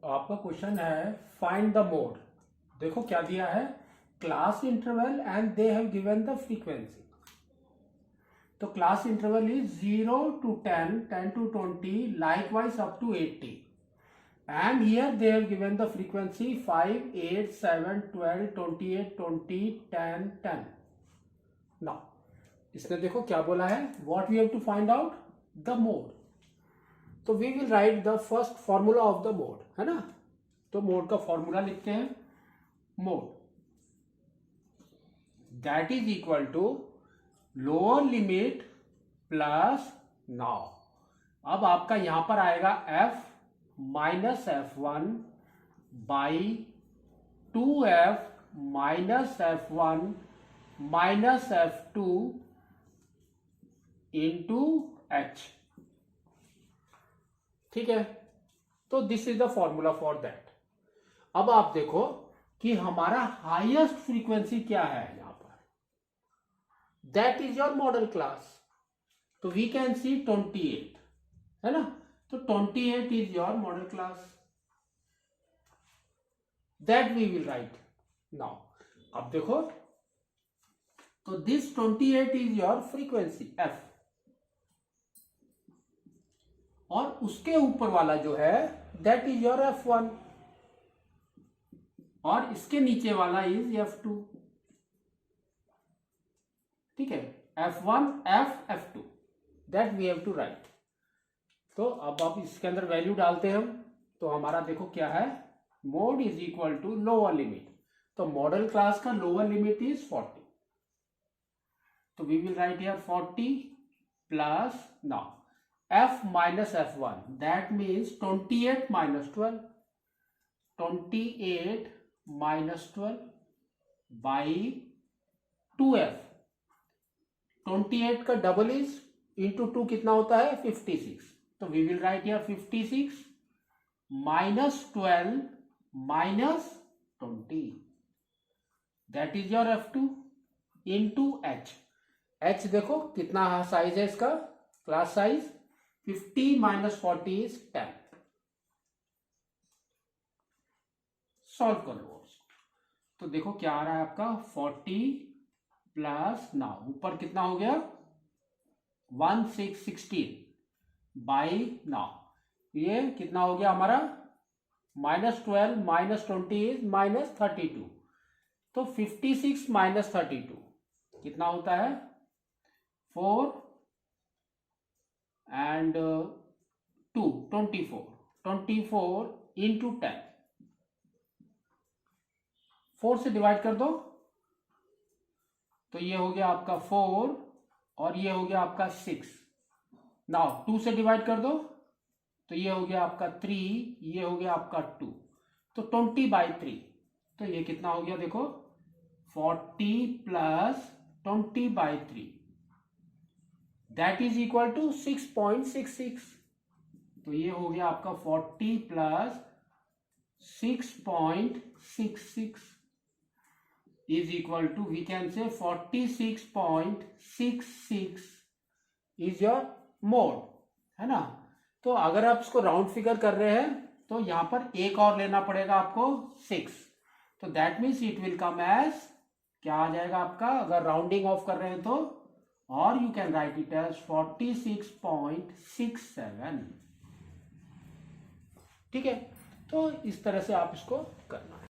आपका क्वेश्चन है find the mode. देखो क्या दिया है, class interval and they have given the frequency. तो class interval is 0 to 10, 10 to 20, likewise up to 80. And here they have given the frequency 5, 8, 7, 12, 28, 20, 10, 10. Now, इसने देखो क्या बोला है, what we have to find out the mode. तो we will write the first formula of the mode, है ना। तो mode का फॉर्मूला लिखते हैं, mode that is equal to lower limit plus now. अब आपका यहां पर आएगा f minus f1 by 2f minus f1 minus f2 into h। ठीक है, तो this is the formula for that. अब आप देखो कि हमारा हाईएस्ट फ्रीक्वेंसी क्या है यहां पर, that is your modal class. तो वी कैन सी 28, है ना। तो 28 is your modal class, that we will write now. अब देखो, तो this 28 is your frequency f, और उसके ऊपर वाला जो है दैट इज योर f1, और इसके नीचे वाला इज f2। ठीक है, f1 f2 that we have to write. तो अब आप इसके अंदर वैल्यू डालते हैं हम, तो हमारा देखो क्या है, mode is equal to lower limit. तो मॉडल क्लास का लोअर लिमिट इज 40। तो we will write here 40 plus now f minus f1, that means 28 minus 12, 28 minus 12 by 2f। 28 का डबल इज इंटू 2 कितना होता है 56। तो we will write here 56 minus 12 minus 20, that is your f2 into h। h देखो कितना size है इसका, class size 50 minus 40 is 10। Solve कर लो। तो देखो क्या आ रहा है आपका 40 प्लस नाउ ऊपर कितना हो गया 1616 बाई नाउ ये कितना हो गया हमारा -12 माइनस 20 इज -32। तो 56 माइनस 32 कितना होता है 4 and 2 24 इंटू 10। 4 से डिवाइड कर दो, तो ये हो गया आपका 4 और ये हो गया आपका 6। नाउ 2 से डिवाइड कर दो, तो ये हो गया आपका 3, ये हो गया आपका 2। तो 20/3, तो ये कितना हो गया देखो 40 plus 20/3, that is equal to 6.66। तो ये हो गया आपका 40 plus 6.66 is equal to we can say 46.66 is your mode, है ना। तो अगर आप इसको राउंड फिगर कर रहे हैं तो यहां पर एक और लेना पड़ेगा आपको 6। तो that means it will come as क्या आ जाएगा आपका, अगर राउंडिंग ऑफ कर रहे हैं तो, और you can write it as 46.67। ठीक है, तो इस तरह से आप इसको करना है।